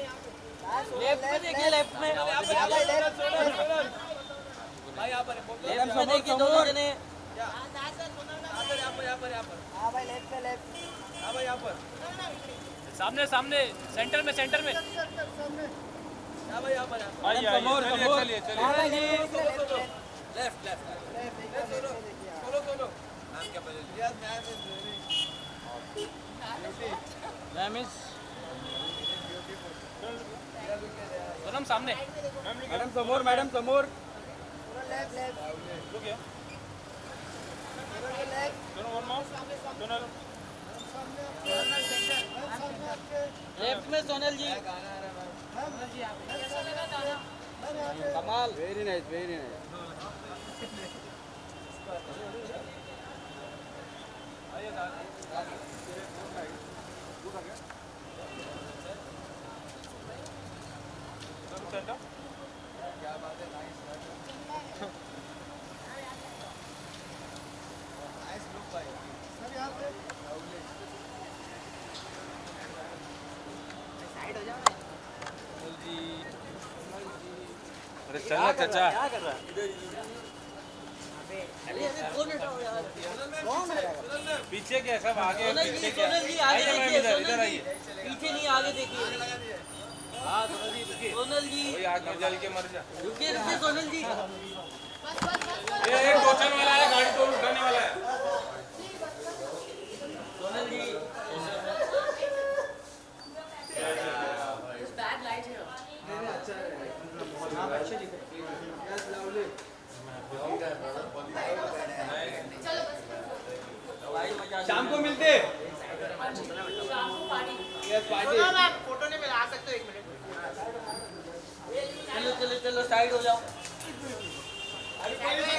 Left में देखिए, left में भाई, यहाँ पर लेफ्ट में देखिए दोनों जने। हाँ भाई, लेफ्ट में, लेफ्ट। हाँ भाई, यहाँ पर सामने सामने सेंटर में हाँ भाई यहाँ पर चलिए लेफ्ट सोलो नाम क्या मैम इज सोनम सामने मैडम समोर, मैडम समोर। लेफ्ट लेफ्ट लेफ्ट में सोनल जी। कमाल, वेरी नाइस, वेरी नाइस। क्या बात है, नाइस लुक भाई। सर यहाँ पे साइड हो जाओ ना। अरे चलना चाचा क्या कर रहा है? पीछे क्या सब आगे पीछे क्या सोनल जी आगे देखिए, इधर आइए पीछे नहीं, आगे देखिए। हाँ सोनल जी रुकिए सोनल जी कोई आग में जल के मर जा रुकिए, रुकिए सोनल जी। ये एक टोचन वाला है गाड़ी तो उठाने वाला है सोनल जी शाम को मिलते फोटो नहीं मिला, आ सकते हो 1 मिनट। चलो चलो चलो, साइड हो जाओ। अरे आगे से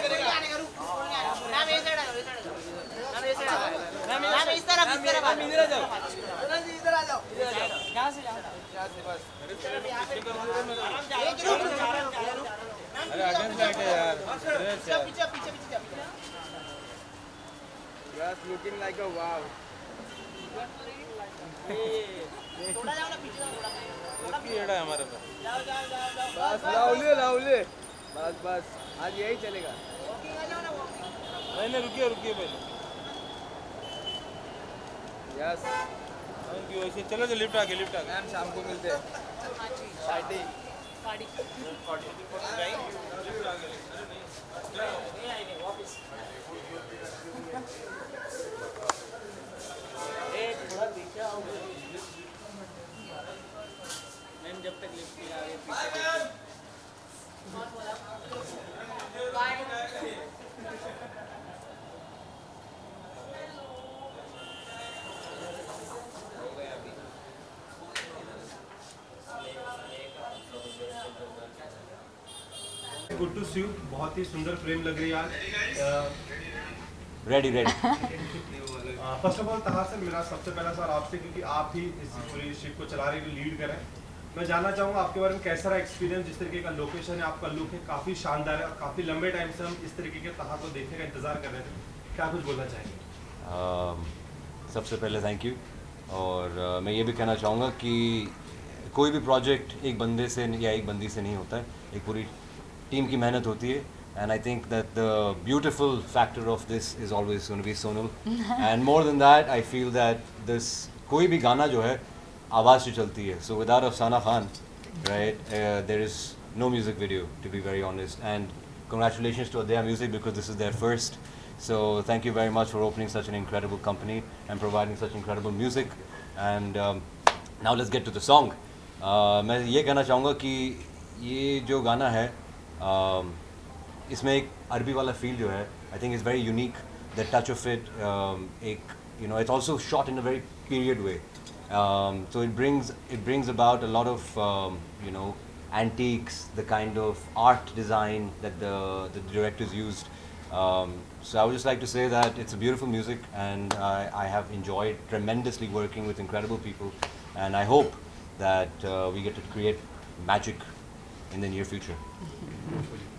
आके यार Just looking like a wow. कीड़ा है हमारे पास बस लाउले लाउले, बस बस, आज यही चलेगा। नहीं रुकिए रुकिए पहले यस थैंक यू ऐसे चलो जो लिफ्ट आके मैम, शाम को मिलते हैं। पार्टी थोड़ा पीछे आओ मैम, जब तक लिफ्ट नहीं आ रही पीछे देखो। गुड टू सी यू, बहुत ही सुंदर फ्रेम लग रही है आज। रेडी फर्स्ट ऑफ ऑल तहा सर, मेरा सबसे पहला सवाल आपसे, क्योंकि आप ही इस पूरी शिप को चला रहे हैं, लीड कर रहे हैं, मैं जानना चाहूँगा आपके बारे में कैसा रहा एक्सपीरियंस। जिस तरीके का लोकेशन है, आपका लुक है, काफ़ी शानदार है और काफ़ी लंबे टाइम से हम इस तरीके के तहा को देखने का इंतजार कर रहे थे, क्या कुछ बोलना चाहेंगे? सबसे पहले थैंक यू। और मैं ये भी कहना चाहूँगा कि कोई भी प्रोजेक्ट एक बंदे से या एक बंदी से नहीं होता है, एक पूरी टीम की मेहनत होती है। And I think that the beautiful factor of this is always going to be Sonal. And more than that, I feel that this कोई भी गाना जो है आवाज़ से चलती है. So without Afsana Khan, right, there is no music video, to be very honest. And congratulations to Adaya Music because this is their first. So thank you very much for opening such an incredible company and providing such incredible music. And now let's get to the song. मैं ये कहना चाहूँगा कि ये जो गाना है इसमें एक अरबी वाला फील जो है, I think is very unique. The touch of it, एक you know, it's also shot in a very period way. So it brings about a lot of you know, antiques, the kind of art design that the directors used. So I would just like to say that it's a beautiful music, and I have enjoyed tremendously working with incredible people, and I hope that we get to create magic in the near future.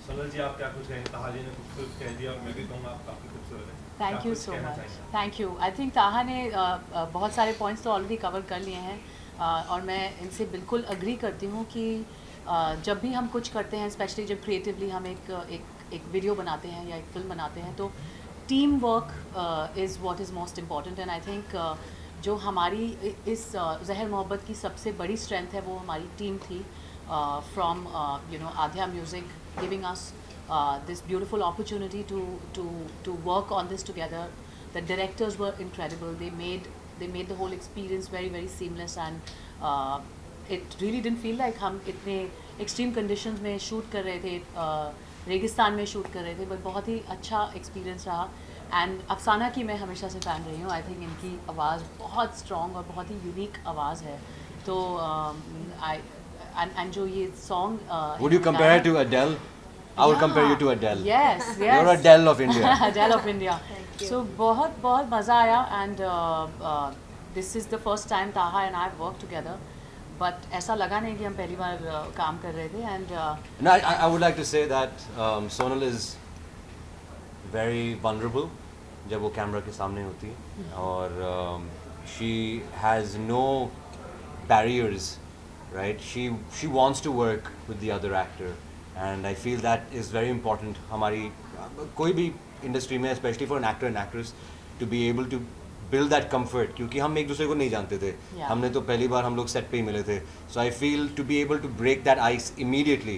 Sonal ji, आप क्या कुछ कहेंगे? ताहा जी ने खूबसूरत कह दिया और मैं भी कहूँगा आप काफ़ी खूबसूरत हैं। Thank you so much, thank you. I think ताहा ने बहुत सारे पॉइंट्स तो ऑलरेडी कवर कर लिए हैं. और मैं इनसे बिल्कुल अग्री करती हूँ कि जब भी हम कुछ करते हैं, स्पेशली जब क्रिएटिवली हम एक वीडियो बनाते हैं या एक फिल्म बनाते हैं, तो team work is what is most important. And I think जो हमारी इस ज़हर मोहब्बत की सबसे बड़ी स्ट्रेंथ है वो हमारी टीम थी, from Aadhya music giving us this beautiful opportunity to work on this together. The directors were incredible. They made the whole experience very very seamless, and it really didn't feel like हम इतने extreme conditions में shoot कर रहे थे, रेगिस्तान में shoot कर रहे थे, but बहुत ही अच्छा experience रहा। And अफसाना की मैं हमेशा से fan रही हूँ। I think इनकी आवाज़ बहुत strong और बहुत ही unique आवाज़ है। तो and जो ये song Would you compare it to Adele? I would compare you to Adele. Yes, yes. You're Adele of India. Adele of India. So बहुत मज़ा आया, and this is the first time Taha and I have worked together. But ऐसा लगा नहीं कि हम पहली बार काम कर रहे थे, and No, I would like to say that Sonal is very vulnerable जब वो कैमरा के सामने होती है, और she has no barriers, right? She wants to work with the other actor. And I feel that is very important. हमारी कोई भी इंडस्ट्री में, especially for an actor and actress, to be able to build that comfort, क्योंकि हम एक दूसरे को नहीं जानते थे। हमने तो पहली बार हम लोग सेट पे ही मिले थे। So I feel to be able to break that ice immediately,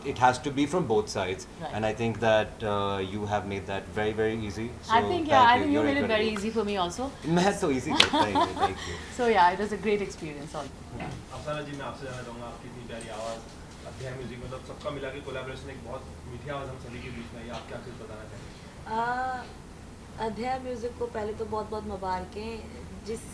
it has to be from both sides. Right. And I think that you have made that very very easy. So I think you You're made it very incredible. easy for me also. मैं तो easy करता ही हूँ, thank you. So yeah, it was a great experience also. अफसाना जी, मैं आपसे जानना चाहूँगा, आपकी इतनी प्यारी आवाज़, अध्याय म्यूजिक, मतलब सबका मिला के कोलैबोरेशन एक बहुत मीठी आवाज़ हम सभी के बीच में आई। आप क्या कुछ बताना चाहेंगे? अध्याय म्यूज़िक को पहले तो बहुत बहुत मुबारकें। जिस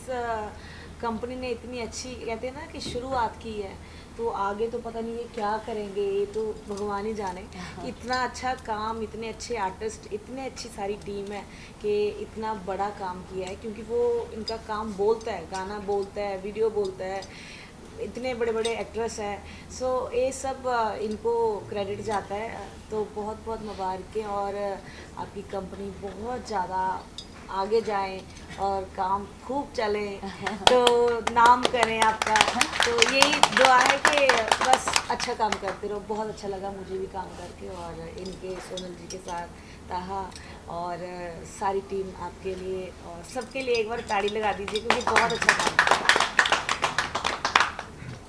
कंपनी ने इतनी अच्छी, कहते हैं ना कि शुरुआत की है, तो आगे तो पता नहीं ये क्या करेंगे, ये तो भगवान ही जाने। इतना अच्छा काम, इतने अच्छे आर्टिस्ट, इतने अच्छी सारी टीम है कि इतना बड़ा काम किया है, क्योंकि वो इनका काम बोलता है, गाना बोलता है, वीडियो बोलता है, इतने बड़े बड़े एक्ट्रेस हैं। सो ये सब इनको क्रेडिट जाता है। तो बहुत बहुत मुबारकें, और आपकी कंपनी बहुत ज़्यादा आगे जाए और काम खूब चले, तो नाम करें आपका। तो यही दुआ है कि बस अच्छा काम करते रहो। बहुत अच्छा लगा मुझे भी काम करके, और इनके सोनल जी के साथ, ताहा और सारी टीम, आपके लिए और सबके लिए एक बार ताड़ी लगा दीजिए, क्योंकि बहुत अच्छा काम किया।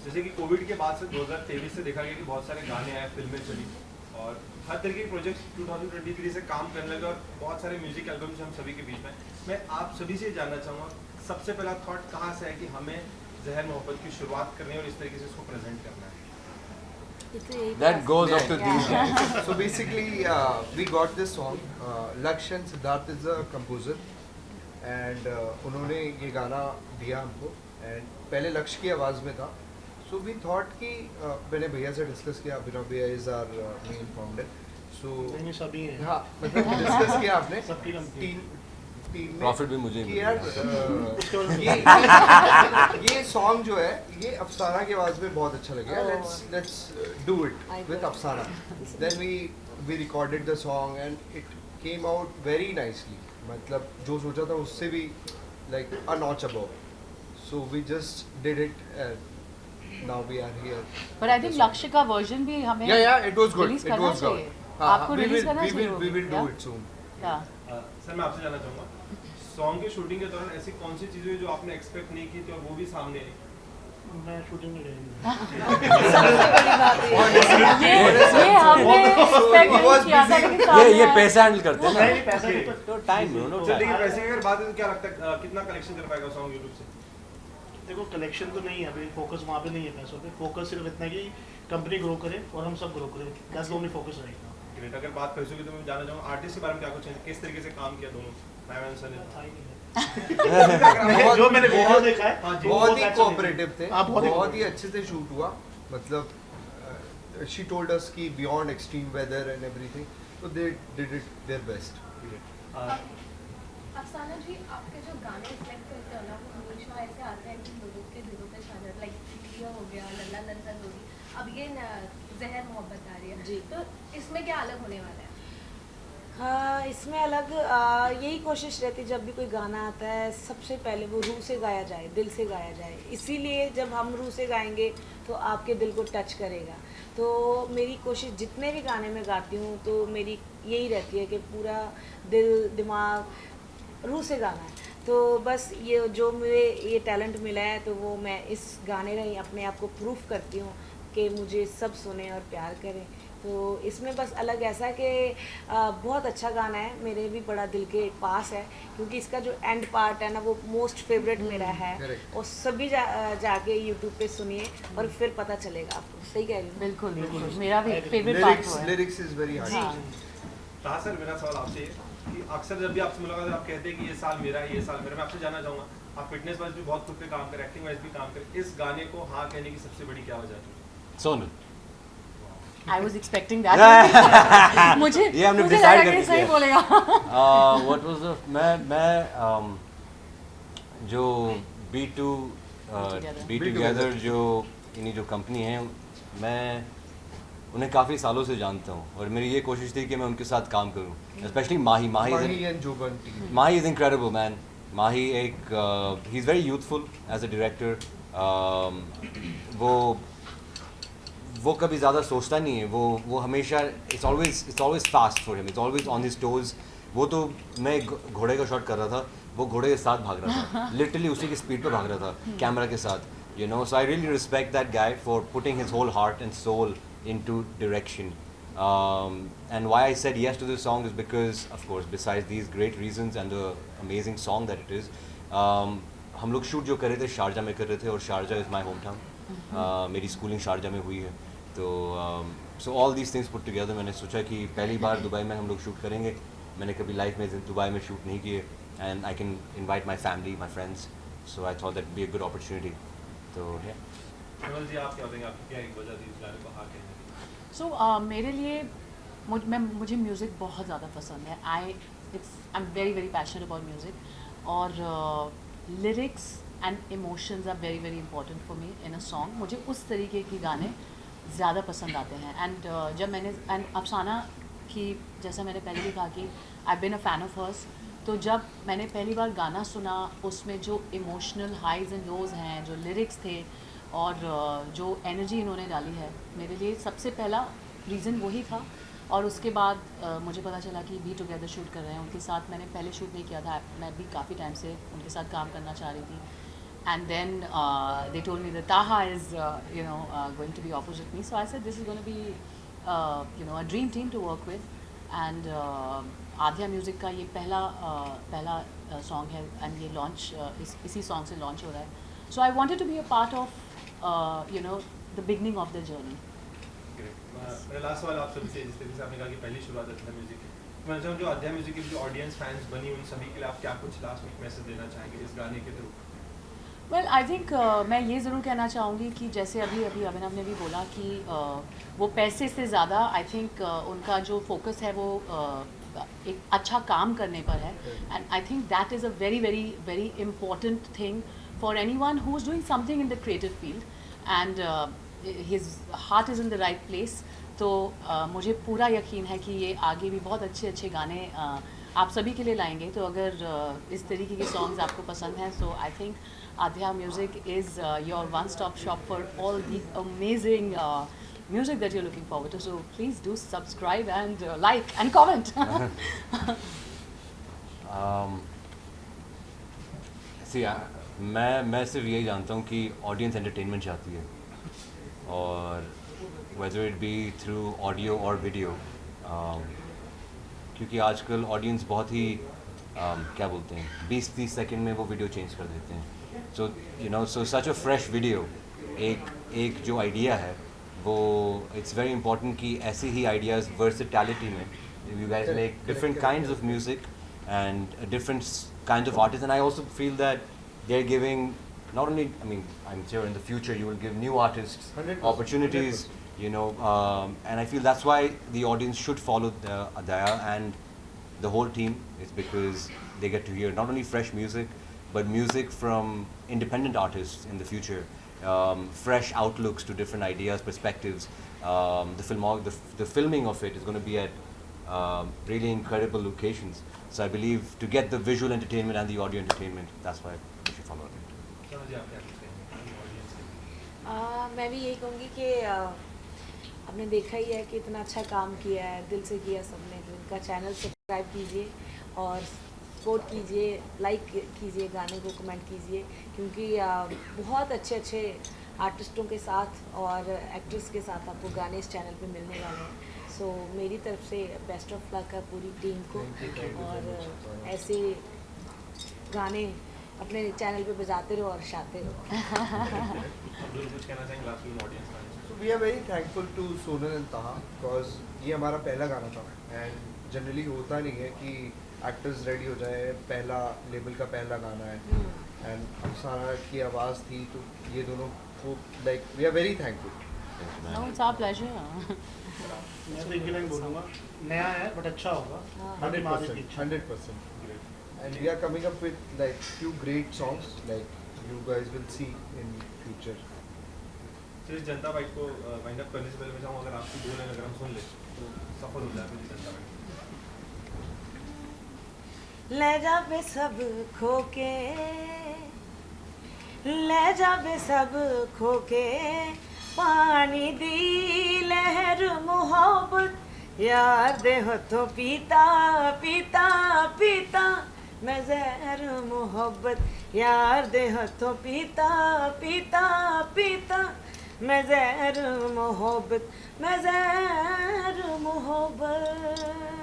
जैसे कि कोविड के बाद से 2023 से देखा गया कि बहुत सारे गाने आए, फिल्में चली, और हर तरह के प्रोजेक्ट्स 2023 से काम करने लगे, और बहुत सारे म्यूजिक एल्बम्स हम सभी के बीच में। मैं आप सभी से जानना चाहूँगा, सबसे पहला थॉट कहाँ से है कि हमें ज़हर मोहब्बत की शुरुआत करनी है और इस तरीके से इसको प्रेजेंट करना है? That goes up to these guys. So basically, we got this song. Laksh and Siddharth is the composer, and उन्होंने ये गाना दिया हमको, and पहले लक्ष्य की आवाज़ में था। So we thought कि मैंने भैया से डिस्कस किया, अभिनव भैया इज आवर मेन फाउंडर। सो सभी हैं। हाँ, मतलब डिस्कस किया आपने सबकी कंपनी। टीम में प्रॉफिट भी मुझे कि यार ये सॉन्ग जो है ये अफसाना की आवाज़ में बहुत अच्छा लगेगा, let's do it with Afsana. Then we recorded the song and it came out very nicely, मतलब जो सोचा था उससे भी like a notch above. So we just did it and now we are here. But I think लक्ष्य का version भी हमें yeah it was good, release it करना was good. चाहिए। आपको रिलीज करना चाहिए। we will do it soon. Sir मैं आपसे जानना चाहूँगा, सॉन्ग की शूटिंग के दौरान ऐसी कौन सी चीज़ें जो आपने एक्सपेक्ट नहीं की थी और वो भी सामने आई? मैं शूटिंग में गई सबसे बड़ी बात ये हमने एक्सपेक्ट नहीं किया था, लेकिन सामने ये आया। पैसा हैंडल करते हैं नहीं, ना, पैसा नहीं, तो टाइम नो चलिए पैसे की अगर बात है तो क्या लगता है कितना कलेक्शन कर पाएगा सॉन्ग यूट्यूब से? देखो कलेक्शन तो नहीं है अभी, फोकस वहाँ पे नहीं है पैसों पे। फोकस सिर्फ इतना है कि कंपनी ग्रो करे और हम सब ग्रो करें, दैट्स द ओनली फोकस रहेगा। ग्रेट। अगर बात पैसों की तो मैं जानना चाहूँगा आर्टिस्ट के बारे में क्या कुछ है, किस तरीके से काम किया दोनों नायमान सर ने? था ही नहीं। जो मैंने वीडियो देखा है बहुत ही कोऑपरेटिव थे, बहुत बहुत ही अच्छे से शूट हुआ। मतलब शी टोल्ड अस कि beyond extreme weather and everything, so they did it their best. Afsana ji, आपके जो गाने सेलेक्ट करते हो ना, वो हमेशा ऐसे आते हैं कि लोगों के दिलों पे छा जाते, लाइक टिकलिया हो गया, लल्ला लल्ला होगी, अब ये ज़हर मोहब्बत आ रही है जी। तो इसमें क्या अलग होने वाला है? हाँ, इसमें अलग यही कोशिश रहती, जब भी कोई गाना आता है सबसे पहले वो रूह से गाया जाए, दिल से गाया जाए। इसीलिए जब हम रूह से गाएंगे तो आपके दिल को टच करेगा। तो मेरी कोशिश जितने भी गाने में गाती हूँ तो मेरी यही रहती है कि पूरा दिल दिमाग रूह से गाना है। तो बस ये जो मुझे ये टैलेंट मिला है तो वो मैं इस गाने में ही अपने आप को प्रूफ करती हूँ कि मुझे सब सुने और प्यार करें। तो इसमें बस अलग ऐसा कि बहुत अच्छा गाना है, मेरे भी बड़ा दिल के पास है, क्योंकि इसका जो एंड पार्ट है ना वो मोस्ट फेवरेट मेरा है। और सभी जाके यूट्यूब पे सुनिए और फिर पता चलेगा आपको। सही कह रही हूँ? बिल्कुल बिल्कुल, मेरा भी फेवरेट पार्ट वो है। Lyrics is very hard. ताहा सर, मेरा सवाल आपसे ये कि अक्सर जब भी आपसे मुलाकात है आप कहते हैं कि ये साल मेरा है, ये साल मेरा। मैं आपसे जानना चाहूँगा, आप फिटनेस वाइज भी बहुत खुद पे काम करें, एक्टिंग वाइज भी काम करें, इस गाने को हाँ कहने की सबसे बड़ी क्या वजह है? Sonu I was expecting that. मुझे ये हमने मुझे डिसाइड लगा कर कि सही दिया। बोलेगा। What was the मैं जो B2 Together. Be Together जो इन्हीं जो कंपनी है, मैं उन्हें काफ़ी सालों से जानता हूँ और मेरी ये कोशिश थी कि मैं उनके साथ काम करूँ, specially Mahi and Joban team. Mahi is incredible man. Mahi एक he is very youthful as a director. वो कभी ज़्यादा सोचता नहीं है, वो हमेशा it's always fast for him, it's always on his toes. वो तो मैं घोड़े का शॉट कर रहा था, वो घोड़े के साथ भाग रहा था, लिटरली उसी की स्पीड पे भाग रहा था कैमरा के साथ, you know. So I really respect that guy for putting his whole heart and soul into direction. And why I said yes to this song is because, of course, besides these great reasons and the amazing song that it is, हम लोग shoot जो कर रहे थे Sharjah में कर रहे थे, और Sharjah is my home town. मेरी स्कूलिंग शारजा में हुई है। तो so all these things put together मैंने सोचा कि पहली बार दुबई में हम लोग शूट करेंगे। मैंने कभी लाइफ में दुबई में शूट नहीं किए, and I can invite my family, my friends, so I thought that be a good opportunity. तो केवल जी, आप क्या बताएंगे, आपकी क्या एक वजह थी इस गाने को हाँ कहने की? मेरे लिए मुझे म्यूज़िक बहुत ज़्यादा पसंद है। I am very very passionate about music, और lyrics and emotions are very very important for me in a song. मुझे उस तरीके के गाने ज़्यादा पसंद आते हैं। एंड जब मैंने अफसाना की, जैसा मैंने पहले भी कहा कि आई बिन अ फ़ैन ऑफ हर्स, तो जब मैंने पहली बार गाना सुना, उसमें जो इमोशनल हाइज एंड लोज हैं, जो लिरिक्स थे और जो एनर्जी इन्होंने डाली है, मेरे लिए सबसे पहला रीज़न वही था। और उसके बाद मुझे पता चला कि बी टुगेदर शूट कर रहे हैं उनके साथ। मैंने पहले शूट नहीं किया था, मैं भी काफ़ी टाइम से उनके साथ काम करना चाह रही थी। And then they told me that Taha is going to be opposite me, so I said this is going to be a dream team to work with. And Aadhya music का ये पहला सॉन्ग है, एंड ये लॉन्च इसी song से launch हो रहा है। So I wanted to be a part of the beginning of the journey. मेरा लास्ट सवाल आप सबसे, जिस तरीके से आपने कहा कि पहली शुरुआत अध्या म्यूजिक की, मैं चाहूँ जो अध्या म्यूजिक की जो ऑडियंस फैंस बनी उन सभी के लिए आप क्या कुछ लास्ट में मैसेज देना चाहेंगे इस गाने के थ्रू? वेल आई थिंक मैं ये ज़रूर कहना चाहूँगी कि जैसे अभी अभिनव ने भी बोला कि वो पैसे से ज़्यादा आई थिंक उनका जो फोकस है वो एक अच्छा काम करने पर है। And I think that is a very very very important thing for anyone who is doing something in the creative field, and his heart is in the right place. तो मुझे पूरा यकीन है कि ये आगे भी बहुत अच्छे अच्छे गाने आप सभी के लिए लाएंगे। तो अगर इस तरीके के सॉन्ग्स आपको पसंद हैं, so I think Aadhya music is your one stop shop for all the amazing music that you're looking forward to. So please do subscribe and like and comment. See, मैं सिर्फ यही जानता हूँ कि ऑडियंस एंटरटेनमेंट चाहती है, और whether it be through audio और वीडियो, क्योंकि आजकल ऑडियंस बहुत ही क्या बोलते हैं 20-30 सेकंड में वो वीडियो चेंज कर देते हैं। So you know, so such a fresh video, एक जो आइडिया है वो इट्स वेरी इंपॉर्टेंट कि ऐसे ही आइडियाज़ वर्सेटैलिटी में you guys make different kinds of music and different kinds of artists, and I also feel that they're giving not only, I mean, I'm sure in the future you will give new artists 100%, opportunities, 100%. you know, and I feel that's why the audience should follow Adaya and the whole team. It's because they get to hear not only fresh music but music from independent artists in the future, fresh outlooks to different ideas, perspectives. The filming of it is going to be at really incredible locations. So I believe to get the visual entertainment and the audio entertainment, that's why you should follow it. Sir ji आप क्या कहते हैं audience के लिए? मैं भी यही कहूँगी कि आपने देखा ही है कि इतना अच्छा काम किया है, दिल से किया सबने। तो इनका चैनल सब्सक्राइब कीजिए और सपोर्ट कीजिए, लाइक कीजिए, गाने को कमेंट कीजिए, क्योंकि बहुत अच्छे अच्छे आर्टिस्टों के साथ और एक्ट्रेस के साथ आपको गाने इस चैनल पे मिलने वाले हैं। सो मेरी तरफ से बेस्ट ऑफ लक है पूरी टीम को, और ऐसे गाने अपने चैनल पे बजाते रहो और शाते रहो। अब्दुल कुछ कहना चाहेंगे लास्ट में ऑडियंस का? So we are very thankful to Sonal and Taha because ये हमारा पहला गाना था and generally होता नहीं है कि एक्टर्स रेडी हो जाए, पहला लेबल का पहला गाना है एंड अफसाना की आवाज़ थी, तो ये दोनों को like we are very thankful. No, it's our pleasure. मैं तो एक लाइन बोलूँगा, नया है बट अच्छा होगा। 100%. And we are coming up with like few great songs like you guys will see in future. तो इस जनता बाइट को वाइंड अप करने से पहले मैं चाहूँगा अगर आपकी दो लाइन अगर हम सुन ले तो सफल हो जाए मेरी जनता बाइट। ले जावे सब खोके, ले जावे सब खोके, पानी दी लहर मोहब्बत, यार दे हो तो पीता पीता पीता, मैं जहर मोहब्बत, यार दे हो तो पीता पीता पीता, मैं जहर मोहब्बत, मैं जहर मोहब्बत।